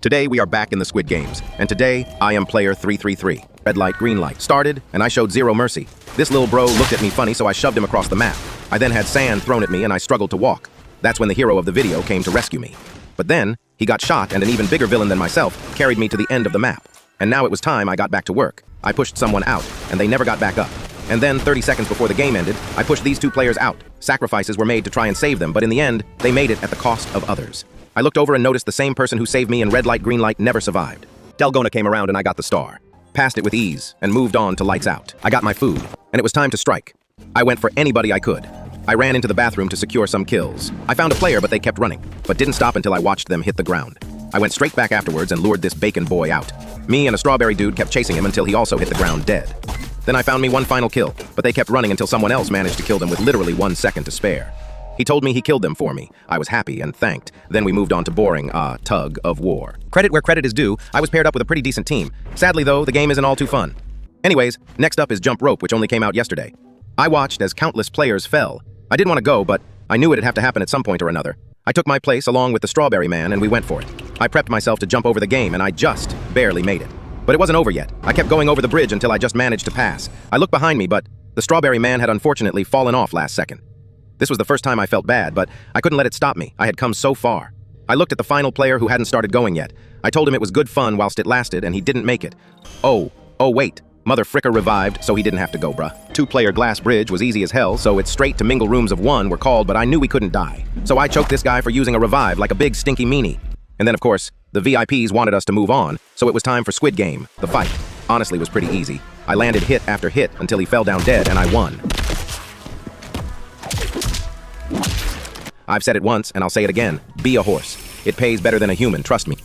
Today we are back in the Squid Games, and today I am player 333. Red light, green light. Started, and I showed zero mercy. This little bro looked at me funny, so I shoved him across the map. I then had sand thrown at me and I struggled to walk. That's when the hero of the video came to rescue me. But then, he got shot and an even bigger villain than myself carried me to the end of the map. And now it was time I got back to work. I pushed someone out, and they never got back up. And then, 30 seconds before the game ended, I pushed these two players out. Sacrifices were made to try and save them, but in the end, they made it at the cost of others. I looked over and noticed the same person who saved me in red light, green light never survived. Delgona came around and I got the star. Passed it with ease and moved on to lights out. I got my food, and it was time to strike. I went for anybody I could. I ran into the bathroom to secure some kills. I found a player, but they kept running, but didn't stop until I watched them hit the ground. I went straight back afterwards and lured this bacon boy out. Me and a strawberry dude kept chasing him until he also hit the ground dead. Then I found me one final kill, but they kept running until someone else managed to kill them with literally 1 second to spare. He told me he killed them for me. I was happy and thanked. Then we moved on to boring, tug of war. Credit where credit is due, I was paired up with a pretty decent team. Sadly though, the game isn't all too fun. Anyways, next up is jump rope, which only came out yesterday. I watched as countless players fell. I didn't want to go, but I knew it'd have to happen at some point or another. I took my place along with the strawberry man and we went for it. I prepped myself to jump over the game and I just barely made it. But it wasn't over yet. I kept going over the bridge until I just managed to pass. I looked behind me, but the strawberry man had unfortunately fallen off last second. This was the first time I felt bad, but I couldn't let it stop me. I had come so far. I looked at the final player who hadn't started going yet. I told him it was good fun whilst it lasted, and he didn't make it. Oh wait. Mother fricker revived, so he didn't have to go, bruh. 2-player glass bridge was easy as hell, so it's straight to mingle rooms of 1 were called, but I knew we couldn't die. So I choked this guy for using a revive like a big stinky meanie. And then, of course, the VIPs wanted us to move on, so it was time for Squid Game, the fight. Honestly, it was pretty easy. I landed hit after hit until he fell down dead, and I won. I've said it once, and I'll say it again. Be a horse. It pays better than a human, trust me.